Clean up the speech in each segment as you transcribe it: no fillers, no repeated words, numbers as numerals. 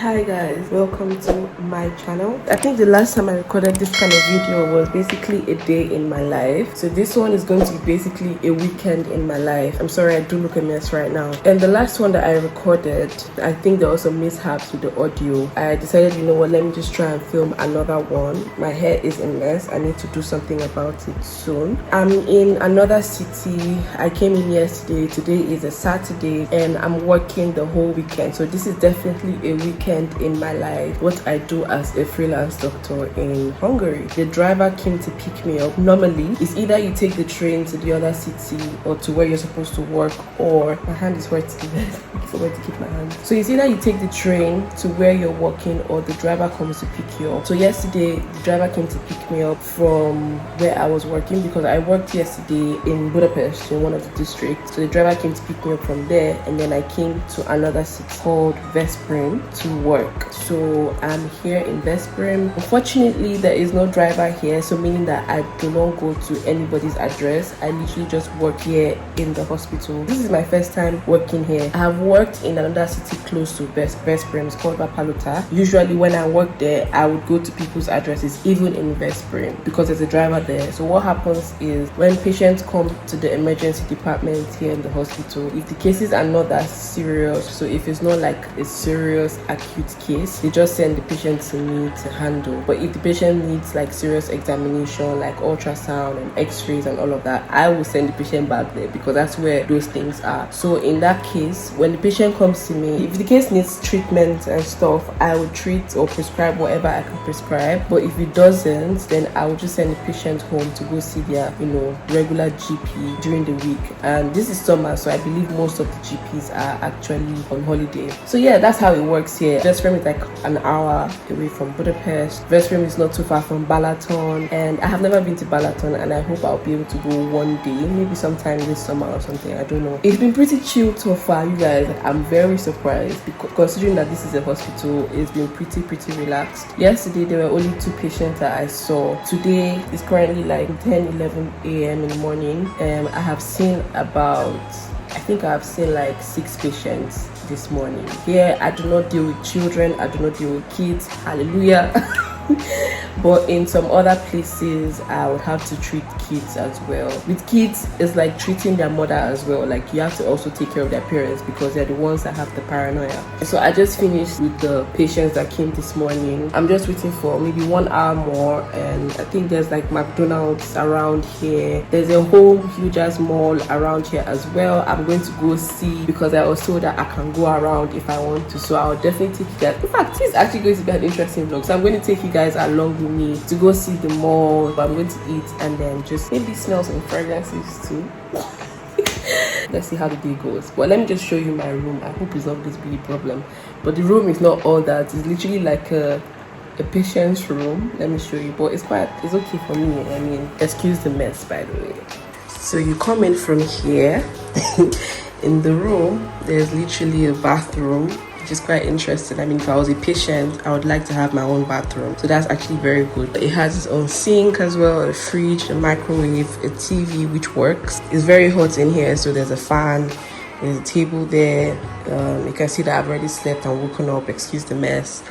Hi guys, welcome to my channel. I think the last time I recorded this kind of video was basically a day in my life. So this one is going to be basically a weekend in my life. I'm sorry, I do look a mess right now. And the last one that I recorded, I think there was some mishaps with the audio. I decided, you know what, let me just try and film another one. My hair is a mess. I need to do something about it soon. I'm in another city. I came in yesterday. Today is a Saturday and I'm working the whole weekend. So this is definitely a weekend in my life. What I do as a freelance doctor in Hungary. The driver came to pick me up. Normally, it's either you take the train to the other city or to where you're supposed to work, or my hand is hurting. I forgot to keep my hand. So it's either you take the train to where you're working or the driver comes to pick you up. So yesterday, the driver came to pick me up from where I was working because I worked yesterday in Budapest in one of the districts. So the driver came to pick me up from there, and then I came to another city called Veszprém to work. So I'm here in Veszprém. Unfortunately, there is no driver here, so meaning that I do not go to anybody's address. I literally just work here in the hospital. This is my first time working here. I have worked in another city close to Veszprém. It's called Vapaluta. Usually when I work there, I would go to people's addresses, even in Veszprém, because there's a driver there. So what happens is when patients come to the emergency department here in the hospital, if the cases are not that serious, so if it's not like a serious acute case, they just send the patient to me to handle. But if the patient needs like serious examination, like ultrasound and x-rays and all of that, I will send the patient back there because that's where those things are. So in that case, when the patient comes to me, if the case needs treatment and stuff, I will treat or prescribe whatever I can prescribe. But if it doesn't, then I will just send the patient home to go see their, regular GP during the week. And this is summer, so I believe most of the GPs are actually on holiday. So yeah, that's how it works here. Veszprém is like an hour away from Budapest. Veszprém is not too far from Balaton, and I have never been to Balaton, and I hope I'll be able to go one day, maybe sometime this summer or something. I don't know. It's been pretty chill so far, you guys. I'm very surprised because considering that this is a hospital, it's been pretty relaxed. Yesterday there were only 2 patients that I saw. Today is currently like 10-11 a.m. in the morning, and I have seen like 6 patients this morning. Here I do not deal with children, I do not deal with kids, hallelujah. But in some other places I would have to treat kids as well. With kids, it's like treating their mother as well. Like you have to also take care of their parents because they're the ones that have the paranoia. So I just finished with the patients that came this morning. I'm just waiting for maybe 1 hour more, and I think there's like McDonald's around here. There's a whole huge ass mall around here as well. I'm going to go see because I was told that I can go around if I want to. So I'll definitely take you guys. In fact, this is actually going to be an interesting vlog. So I'm going to take you guys along with me to go see the mall. But I'm going to eat and then just maybe smell some fragrances too. Let's see how the day goes. But let me just show you my room. I hope it's not going to be a problem, but the room is not all that. It's literally like a patient's room. Let me show you, but it's okay for me. I mean, excuse the mess, by the way. So you come in from here. In the room there's literally a bathroom, which is quite interesting. I mean, if I was a patient, I would like to have my own bathroom, so that's actually very good. It has its own sink as well, a fridge, a microwave, a TV which works. It's very hot in here, so there's a fan, there's a table there. You can see that I've already slept and woken up, excuse the mess.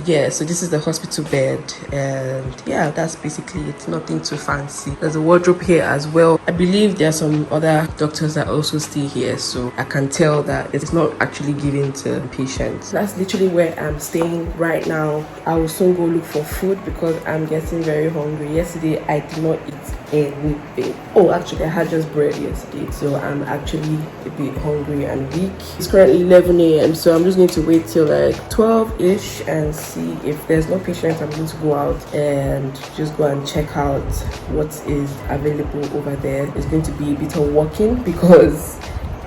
Yeah, so this is the hospital bed, and yeah, that's basically it. Nothing too fancy. There's a wardrobe here as well. I believe there are some other doctors that also stay here, so I can tell that it's not actually given to patients. That's literally where I'm staying right now. I will soon go look for food because I'm getting very hungry. Yesterday I did not eat anything. Oh, actually I had just bread yesterday, so I'm actually a bit hungry and weak. It's currently 11 a.m. so I'm just going to wait till like 12ish and see if there's no patients. I'm going to go out and just go and check out what is available over there. It's going to be a bit of walking because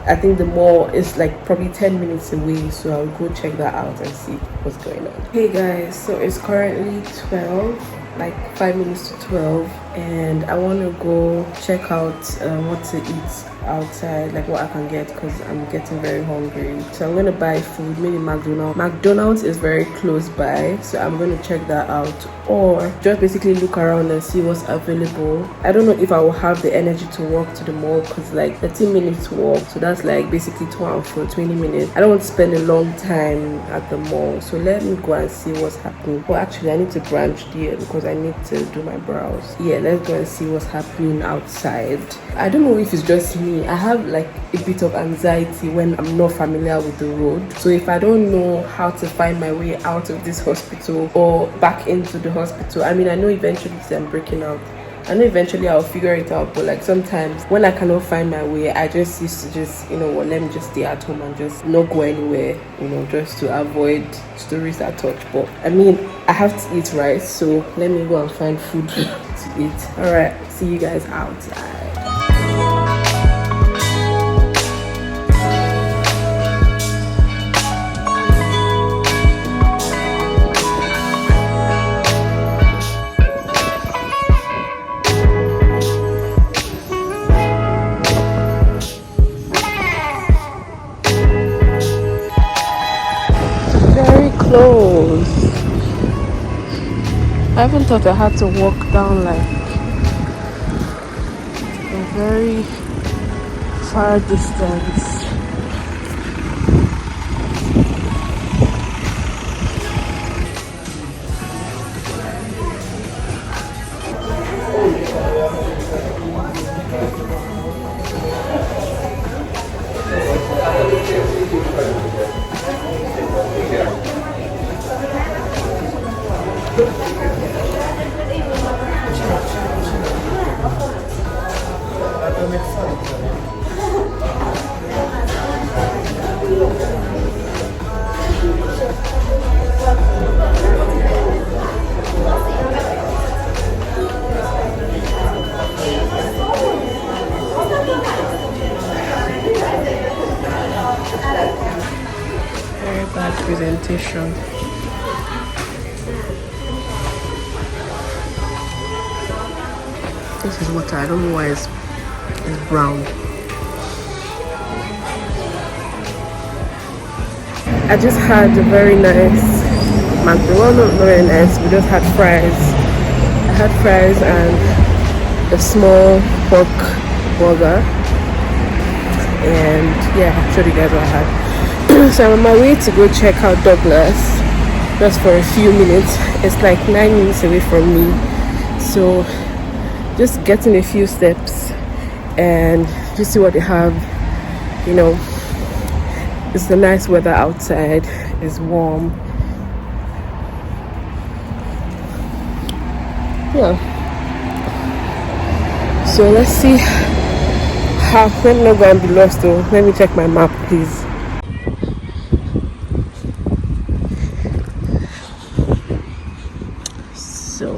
I think the mall is like probably 10 minutes away, so I'll go check that out and see what's going on. Hey guys, so it's currently 12, like 5 minutes to 12. and I want to go check out what to eat outside, like what I can get, because I'm getting very hungry. So I'm gonna buy food, maybe McDonald's is very close by, so I'm gonna check that out, or just basically look around and see what's available. I don't know if I will have the energy to walk to the mall, because like 13 minutes walk, so that's like basically 12 for 20 minutes. I don't want to spend a long time at the mall, so let me go and see what's happening. Well, actually I need to branch there because I need to do my brows. Yeah, let's go and see what's happening outside. I don't know if it's just me. I have like a bit of anxiety when I'm not familiar with the road. So if I don't know how to find my way out of this hospital or back into the hospital, I mean, I know eventually I'm breaking out. I know eventually I'll figure it out, but like sometimes when I cannot find my way, I just used to just, you know what, let me just stay at home and just not go anywhere, you know, just to avoid stories that touch. But I mean, I have to eat, right? So let me go and find food to eat. All right, see you guys outside. Close. I even thought I had to walk down like a very far distance. Very bad presentation. This is water. I don't know why it's brown. I just had a very nice McDonald's, not very nice. We just had fries. I had fries and a small pork burger. And yeah, I'll show you guys what I had. So I'm on my way to go check out Douglas just for a few minutes. It's like 9 minutes away from me. So just getting a few steps and just see what they have. You know, it's the nice weather outside, it's warm. Yeah, so let's see how. I'm not going to be lost though. Let me check my map, please. So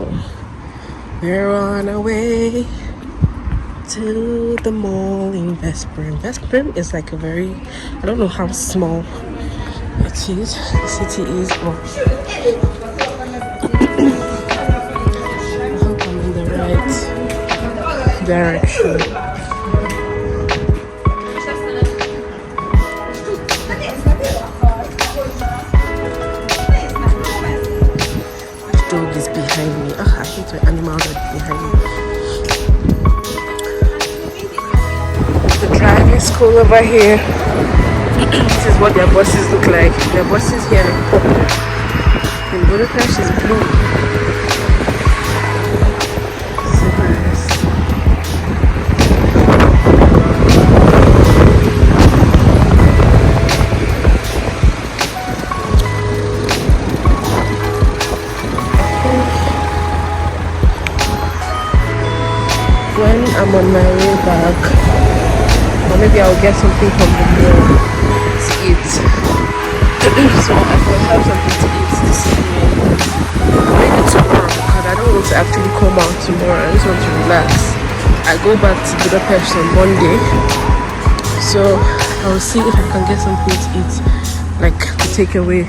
we're on our way to the mall in Veszprém. Veszprém is like a very, I don't know how small it is, the city is, but I hope I'm in the right direction. Dog is behind me. I hate when animals are behind me. The driving school over here. This is what their buses look like. Their buses here in Budapest is blue. Super nice. When I'm on my way back, or maybe I'll get something from the mall to eat. So I will have something to eat this evening. Maybe tomorrow, because I don't want to actually come out tomorrow. I just want to relax. I go back to Budapest on Monday, so I'll see if I can get something to eat, like to take away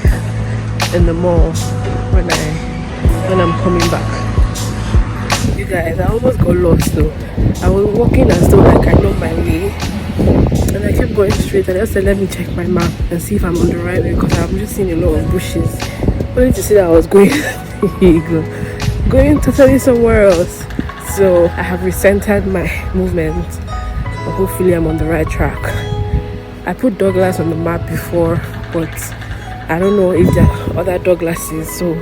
in the mall when I'm coming back. You guys, I almost got lost though. I was walking as though like I know my way, and I kept going straight, and I just said let me check my map and see if I'm on the right way, because I'm just seeing a lot of bushes, only to see that I was going going totally somewhere else. So I have recentered my movement, but hopefully I'm on the right track. I put Douglas on the map before, but I don't know if there are other Douglases, so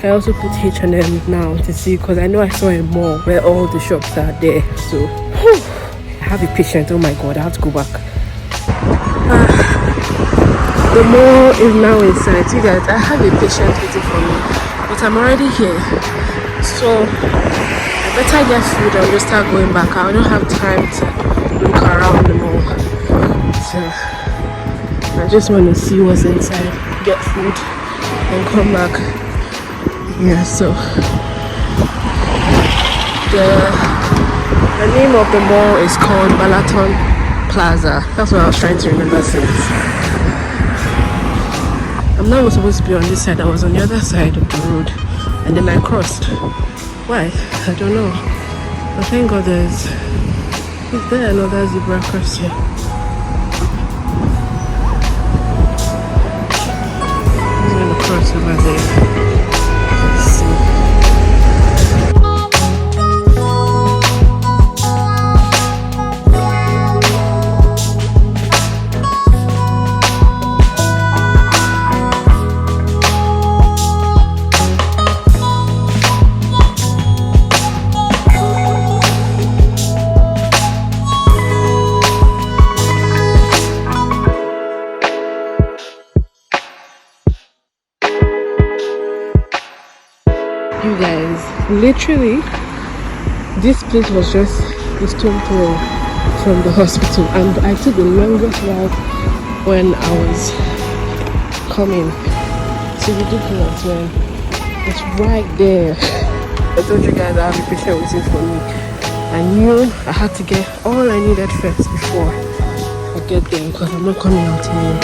I also put H&M now to see, because I know I saw a mall where all the shops are there. So I have a patient. Oh my god, I have to go back. The mall is now inside. You guys, I have a patient waiting for me, but I'm already here, so I better get food and just start going back. I don't have time to look around the mall, so I just want to see what's inside, get food, and come back. Yeah, so the name of the mall is called Balaton Plaza. That's what I was trying to remember since. I'm not even supposed to be on this side. I was on the other side of the road, and then I crossed. Why? I don't know. But thank God is there another zebra crossing? Cross over there. Let's see. You guys, literally this place was just a stone throw from the hospital, and I took the longest route when I was coming. It's ridiculous, man. It's right there. I told you guys I have a patient waiting for me. I knew I had to get all I needed first before I get there, because I'm not coming out here.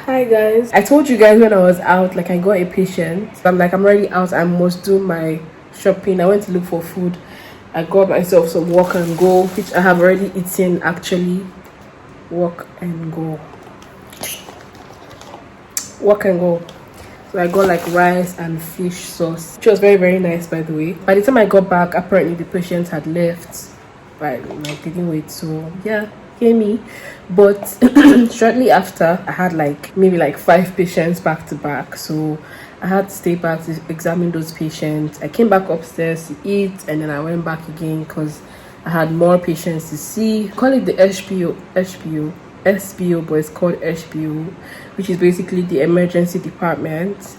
Hi guys, I told you guys when I was out, like I got a patient, so I'm already out, I must do my shopping. I went to look for food. I got myself some walk and go, which I have already eaten actually. Walk and go. So I got like rice and fish sauce, which was very, very nice, by the way. By the time I got back, apparently the patient had left, but like didn't wait. So yeah, hear me. But shortly after, I had like maybe like 5 patients back to back, so I had to stay back to examine those patients. I came back upstairs to eat, and then I went back again because I had more patients to see. Call it the SPO, but it's called SPO, which is basically the emergency department.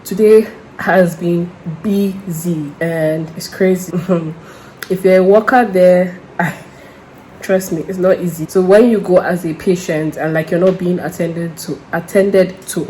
Today has been busy and it's crazy. If you're a worker there, trust me, it's not easy. So when you go as a patient and like you're not being attended to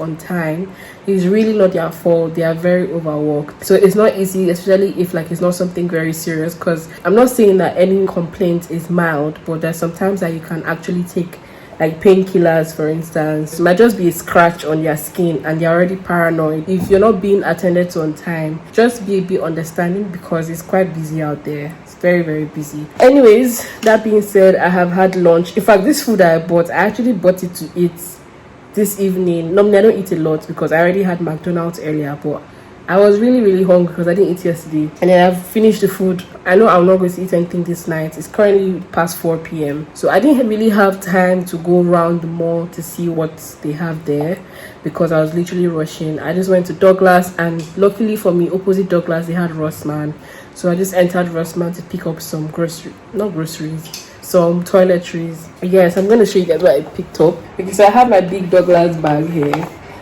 on time, it's really not their fault. They are very overworked, so it's not easy, especially if like it's not something very serious. Because I'm not saying that any complaint is mild, but there's sometimes that you can actually take like painkillers, for instance. It might just be a scratch on your skin and they're already paranoid. If you're not being attended to on time, just be a bit understanding, because it's quite busy out there. It's very, very busy. Anyways, that being said, I have had lunch. In fact, this food I bought, I actually bought it to eat this evening. Normally I don't eat a lot because I already had McDonald's earlier, but I was really, really hungry because I didn't eat yesterday, and then I've finished the food. I know I'm not going to eat anything this night. It's currently past 4 p.m. so I didn't really have time to go around the mall to see what they have there because I was literally rushing. I just went to Douglas, and luckily for me, opposite Douglas they had Rossmann, so I just entered Rossmann to pick up some some toiletries. Yes, I'm going to show you guys what I picked up. Okay, so I have my big Douglas bag here.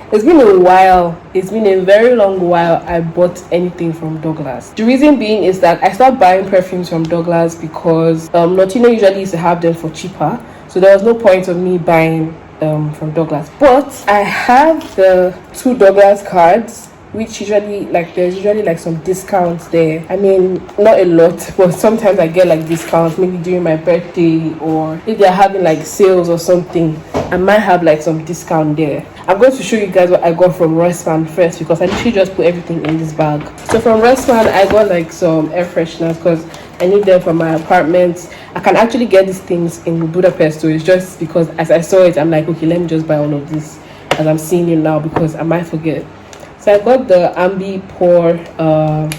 It's been a while. It's been a very long while I bought anything from Douglas. The reason being is that I started buying perfumes from Douglas because Notino usually used to have them for cheaper, so there was no point of me buying from Douglas. But I have the 2 Douglas cards, which usually like there's usually like some discounts there. I mean, not a lot, but sometimes I get like discounts, maybe during my birthday, or if they're having like sales or something, I might have like some discount there. I'm going to show you guys what I got from Veszprém first, because I literally just put everything in this bag. So from Veszprém I got like some air fresheners because I need them for my apartment. I can actually get these things in Budapest, so it's just because as I saw it, I'm like, okay, let me just buy all of this as I'm seeing it now, because I might forget. So I got the Ambi Pour air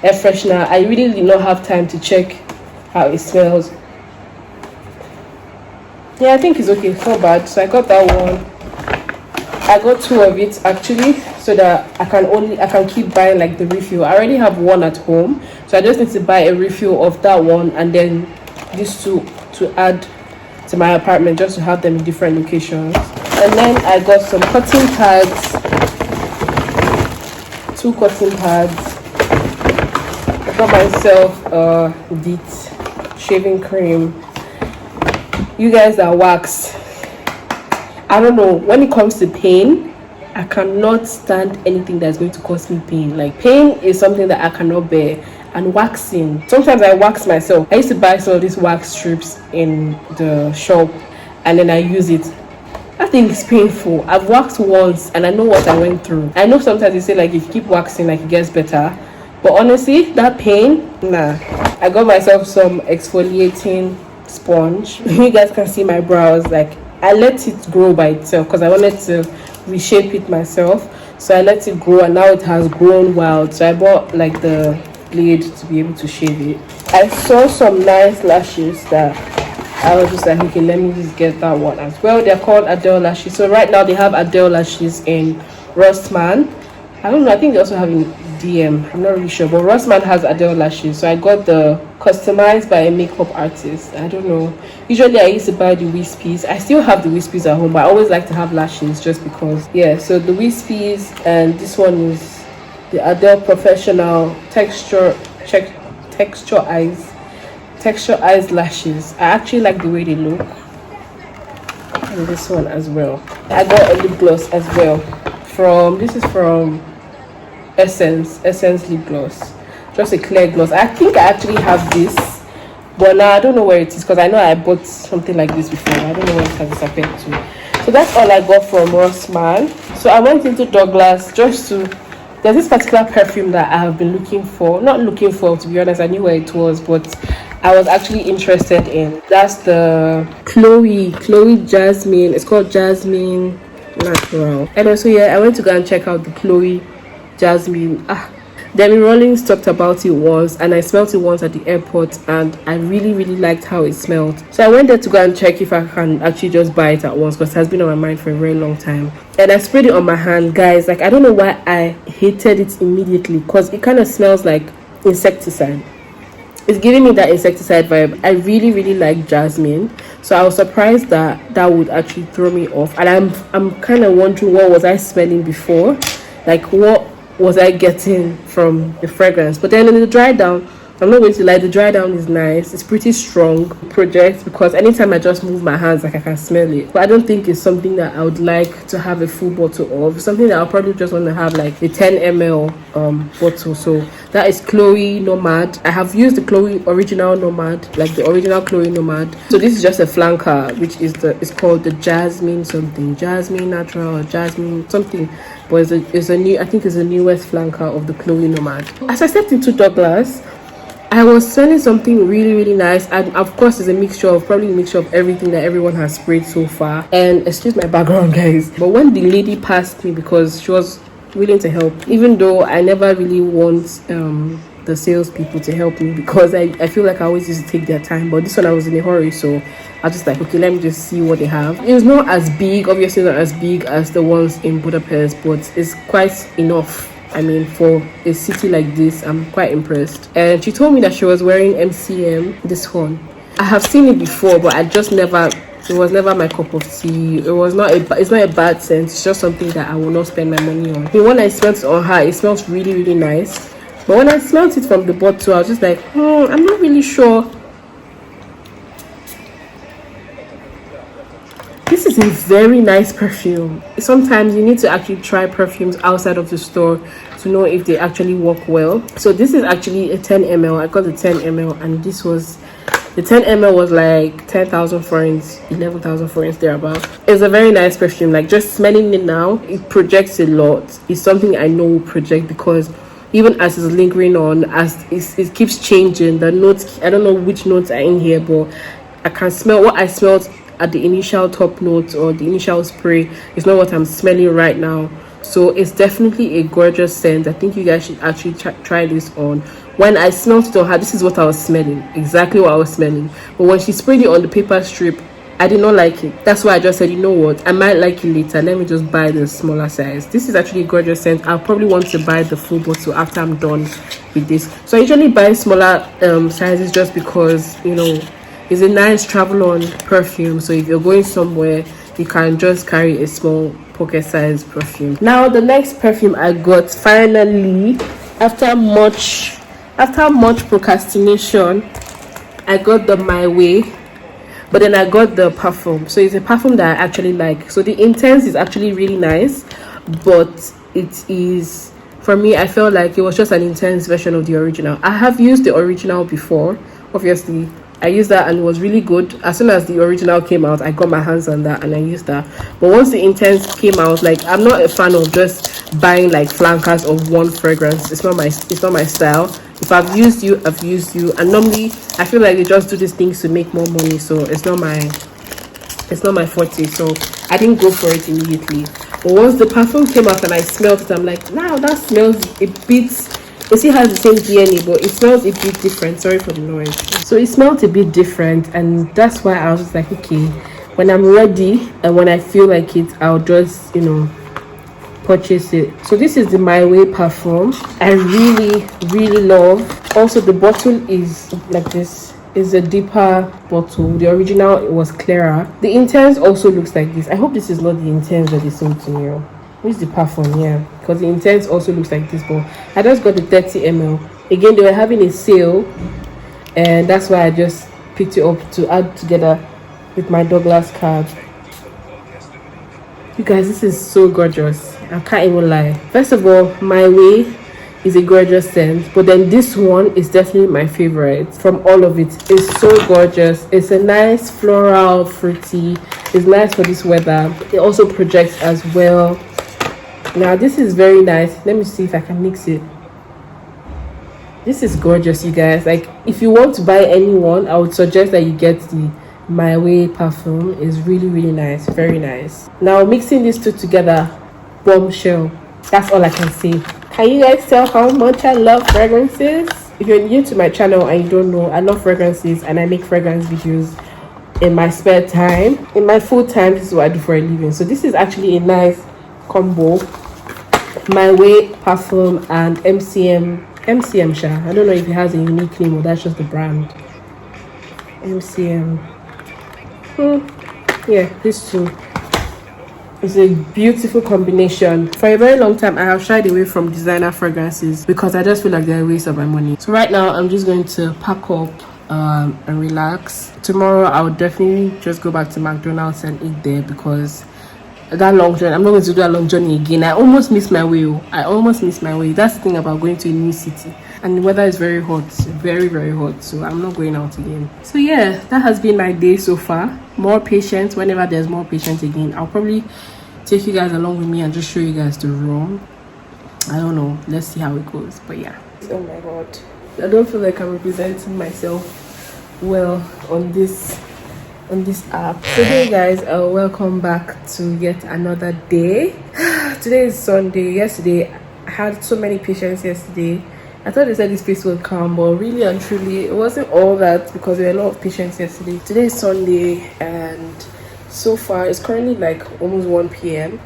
freshener. I really did not have time to check how it smells. Yeah, I think it's okay, it's not bad. So I got that one. I got 2 of it actually, so that I can keep buying like the refill. I already have one at home, so I just need to buy a refill of that one, and then these 2 to add to my apartment, just to have them in different locations. And then I got some cotton pads, 2 cotton pads. I got myself DEET shaving cream. You guys that wax, I don't know, when it comes to pain, I cannot stand anything that's going to cause me pain. Like, pain is something that I cannot bear. And waxing, sometimes I wax myself. I used to buy some of these wax strips in the shop, and then I use it. That thing is painful. I've waxed once and I know what I went through. I know sometimes they say like if you keep waxing, like it gets better, but honestly, that pain, nah. I got myself some exfoliating sponge. You guys can see my brows. Like, I let it grow by itself because I wanted to reshape it myself, so I let it grow, and now it has grown wild. So I bought like the blade to be able to shave it. I saw some nice lashes that I was just like, okay, let me just get that one as well. They're called Adele lashes. So right now they have Adele lashes in Veszprém. I don't know, I think they also have in DM, I'm not really sure, but Veszprém has Adele lashes. So I got the customized by a makeup artist. I don't know, usually I used to buy the wispies. I still have the wispies at home, but I always like to have lashes just because. Yeah, so the wispies, and this one is the Adele Professional Texture eyes lashes. I actually like the way they look. And this one as well. I got a lip gloss as well. This is from Essence lip gloss. Just a clear gloss. I think I actually have this, but now I don't know where it is, because I know I bought something like this before. I don't know where it has disappeared to. So that's all I got from Veszprém. So I went into Douglas just to. There's this particular perfume that I have been looking for. Not looking for, to be honest, I knew where it was, but I was actually interested in. That's the Chloe Jasmine. It's called Jasmine Natural. And also, yeah, I went to go and check out the Chloe Jasmine. Demi Rollins talked about it once, and I smelled it once at the airport, and I really liked how it smelled. So I went there to go and check if I can actually just buy it at once, because it has been on my mind for a very long time. And I sprayed it on my hand, guys. Like, I don't know why I hated it immediately, because it kind of smells like insecticide. It's giving me that insecticide vibe. I really like jasmine, so I was surprised that would actually throw me off. And I'm kind of wondering, what was I smelling before? Like, what was I getting from the fragrance? But then in the dry down, I'm not going to lie, the dry down is nice. It's pretty strong project, because anytime I just move my hands, like, I can smell it. But I don't think it's something that I would like to have a full bottle of. Something that I'll probably just want to have like a 10 ml bottle. So that is Chloe Nomad. I have used the Chloe Original Nomad, like the original Chloe Nomad. So this is just a flanker, which is it's called the Jasmine something, Jasmine Natural, or Jasmine something. But it's a new, I think it's the newest flanker of the Chloe Nomad. As I stepped into Douglas, I was smelling something really nice, and of course it's probably a mixture of everything that everyone has sprayed so far. And excuse my background, guys, but when the lady passed me, because she was willing to help, even though I never really want the salespeople to help me, because I feel like I always used to take their time, but this one I was in a hurry, so I was just like, okay, let me just see what they have. It's not as big, obviously not as big as the ones in Budapest, but it's quite enough. I mean, for a city like this, I'm quite impressed. And she told me that she was wearing MCM, this one. I have seen it before, but it was never my cup of tea. It's not a bad scent. It's just something that I will not spend my money on. I mean, when I smelled it on her, it smells really nice. But when I smelled it from the bottle, I was just like, I'm not really sure. This this is a very nice perfume. Sometimes you need to actually try perfumes outside of the store to know if they actually work well. So this is actually a 10 ml. I got the 10 ml, and this was the 10 ml was like 10,000 forints, 11,000 forints thereabout. It's a very nice perfume. Like, just smelling it now, it projects a lot. It's something I know will project, because even as it's lingering on, as it keeps changing, the notes, I don't know which notes are in here, but I can smell what I smelled at the initial top notes or the initial spray. It's not what I'm smelling right now. So it's definitely a gorgeous scent. I think you guys should actually try this on. When I smelled it on her, this is what I was smelling, exactly what I was smelling. But when she sprayed it on the paper strip, I did not like it. That's why I just said, you know what, I might like it later, let me just buy the smaller size. This is actually a gorgeous scent. I'll probably want to buy the full bottle after I'm done with this. So I usually buy smaller sizes just because, you know, it's a nice travel on perfume. So if you're going somewhere, you can just carry a small pocket size perfume. Now the next perfume I got, finally, after much procrastination, I got the My Way, but then I got the perfume. So it's a perfume that I actually like. So the Intense is actually really nice, but it is, for me, I felt like it was just an intense version of the original. I have used the original before, obviously. I used that and it was really good. As soon as the original came out, I got my hands on that and I used that. But once the Intense came out, like, I'm not a fan of just buying like flankers of one fragrance. It's not my style. If I've used you, I've used you. And normally I feel like they just do these things to make more money, so it's not my forte. So I didn't go for it immediately. But once the perfume came out and I smelled it, I'm like, wow, that smells a bit, it still has the same DNA, but it smells a bit different. Sorry for the noise. So it smelled a bit different, and that's why I was just like, okay, when I'm ready and when I feel like it, I'll just, you know, purchase it. So this is the My Way perfume. I really love. Also, the bottle is like this. Is a deeper bottle. The original, it was clearer. The Intense also looks like this. I hope this is not the Intense that they sold to me. Where's the perfume? Yeah, because the Intense also looks like this, but I just got the 30 ml. Again, they were having a sale, and that's why I just picked it up to add together with my Douglas card. You guys, this is so gorgeous. I can't even lie. First of all, My Way is a gorgeous scent, but then this one is definitely my favorite from all of it. It's so gorgeous. It's a nice floral, fruity. It's nice for this weather. It also projects as well. Now this is very nice. Let me see if I can mix it. This is gorgeous, you guys. Like, if you want to buy anyone, I would suggest that you get the My Way perfume. Is really nice, very nice. Now mixing these two together, bombshell. That's all I can say. Can you guys tell how much I love fragrances? If you're new to my channel and you don't know, I love fragrances and I make fragrance videos in my spare time. In my full time, this is what I do for a living. So this is actually a nice combo. My Way perfume and MCM Sha. I don't know if it has a unique name or that's just the brand. MCM. Yeah, these two. It's a beautiful combination. For a very long time, I have shied away from designer fragrances because I just feel like they're a waste of my money. So right now, I'm just going to pack up and relax. Tomorrow, I will definitely just go back to McDonald's and eat there, because that long journey, I'm not going to do a long journey again. I almost miss my way. That's the thing about going to a new city, and the weather is very hot, very hot, so I'm not going out again. So yeah, that has been my day so far. More patience. Whenever there's more patience again, I'll probably take you guys along with me and just show you guys the room. I don't know, let's see how it goes. But yeah, oh my god, I don't feel like I'm representing myself well on this app. So hey guys, welcome back to yet another day. Today is Sunday. Yesterday I had so many patients. Yesterday I thought they said this place would come, but really and truly it wasn't all that, because there were a lot of patients yesterday. Today is Sunday, and so far it's currently like almost 1 p.m.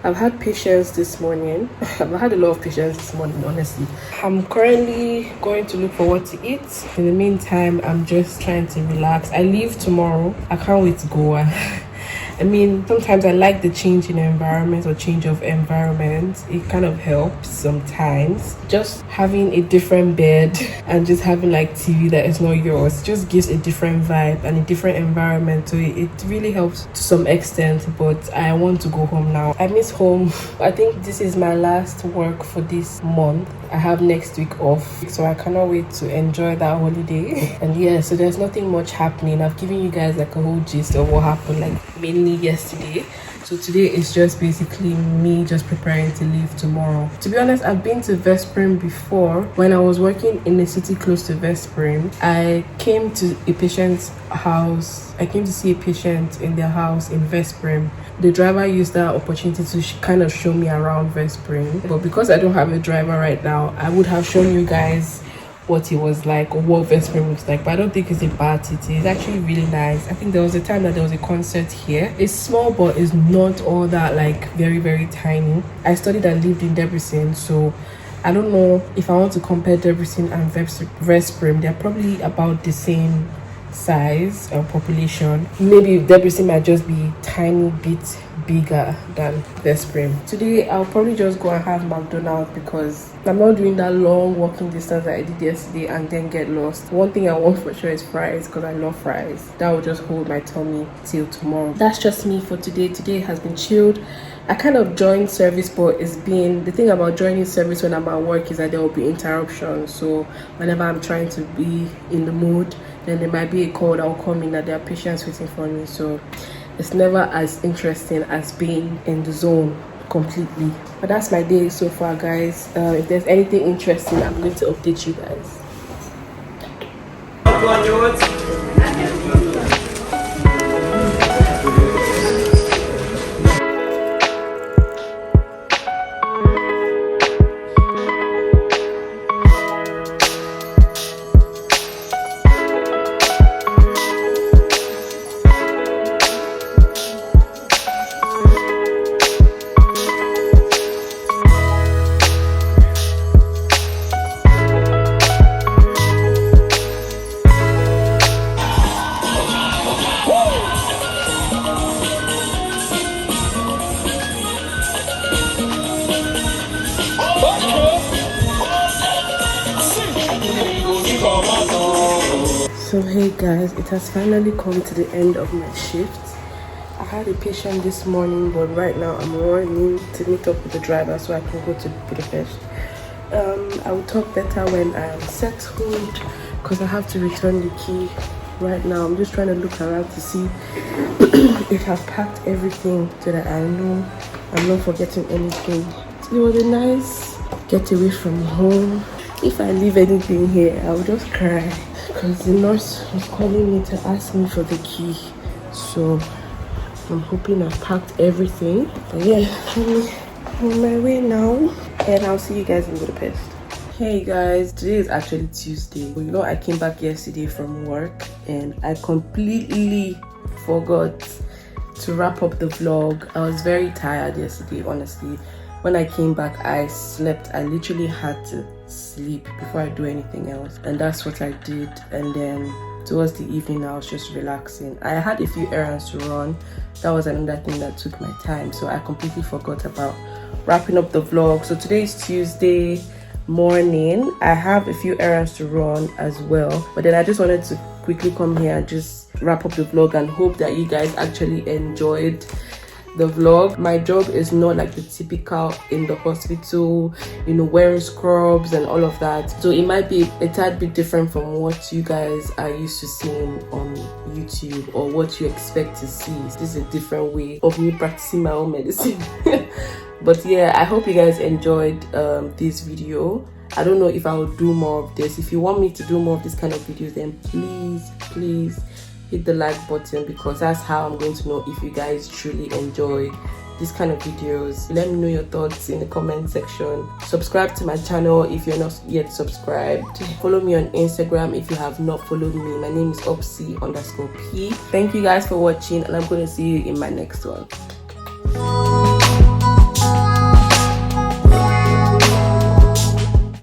I've had patients this morning. I've had a lot of patients this morning, honestly. I'm currently going to look for what to eat. In the meantime, I'm just trying to relax. I leave tomorrow. I can't wait to go. I I mean, sometimes I like the change in environment or change of environment. It kind of helps sometimes. Just having a different bed and just having like TV that is not yours just gives a different vibe and a different environment. So it really helps to some extent, but I want to go home now. I miss home. I think this is my last work for this month. I have next week off, so I cannot wait to enjoy that holiday. And yeah, so there's nothing much happening. I've given you guys like a whole gist of what happened, like mainly yesterday. So today is just basically me just preparing to leave tomorrow. To be honest, I've been to Veszprém before. When I was working in a city close to Veszprém, I came to a patient's house. I came to see a patient in their house in Veszprém. The driver used that opportunity to kind of show me around Veszprém. But because I don't have a driver right now, I would have shown you guys what it was like or what Veszprém looks like, but I don't think it's a bad city. It's actually really nice. I think there was a time that there was a concert here. It's small, but it's not all that like very tiny. I studied and lived in Debrecen, so I don't know if I want to compare Debrecen and Veszprém. They're probably about the same size or population. Maybe Debrecen might just be tiny bit bigger than Veszprém. Today I'll probably just go and have McDonald's because I'm not doing that long walking distance that I did yesterday and then get lost. One thing I want for sure is fries because I love fries. That will just hold my tummy till tomorrow. That's just me for today. Today has been chilled. I kind of joined service, but it's been the thing about joining service when I'm at work is that there will be interruptions. So whenever I'm trying to be in the mood, then there might be a call that will come in that there are patients waiting for me. So it's never as interesting as being in the zone completely. But that's my day so far, guys. If there's anything interesting, I'm going to update you guys. So hey guys, it has finally come to the end of my shift. I had a patient this morning, but right now I'm running to meet up with the driver so I can go to Budapest. I will talk better when I am settled because I have to return the key. Right now I'm just trying to look around to see if I've packed everything so that I know I'm not forgetting anything. It was a nice get away from home. If I leave anything here, I'll just cry because the nurse was calling me to ask me for the key. So I'm hoping I've packed everything. But yeah, I'm on my way now and I'll see you guys in Budapest. Hey guys, today is actually Tuesday. You know, I came back yesterday from work and I completely forgot to wrap up the vlog. I was very tired yesterday, honestly. When I came back, I slept. I literally had to sleep before I do anything else, and that's what I did. And then towards the evening, I was just relaxing. I had a few errands to run. That was another thing that took my time, so I completely forgot about wrapping up the vlog. So today is Tuesday morning. I have a few errands to run as well, but then I just wanted to quickly come here and just wrap up the vlog and hope that you guys actually enjoyed the vlog. My job is not like the typical in the hospital, you know, wearing scrubs and all of that, so it might be a tad bit different from what you guys are used to seeing on YouTube or what you expect to see. This is a different way of me practicing my own medicine. But yeah, I hope you guys enjoyed this video. I don't know if I will do more of this. If you want me to do more of this kind of videos, then please hit the like button, because that's how I'm going to know if you guys truly enjoy these kind of videos. Let me know your thoughts in the comment section. Subscribe to my channel if you're not yet subscribed. Follow me on Instagram if you have not followed me. My name is Opsy_P. Thank you guys for watching, and I'm going to see you in my next one.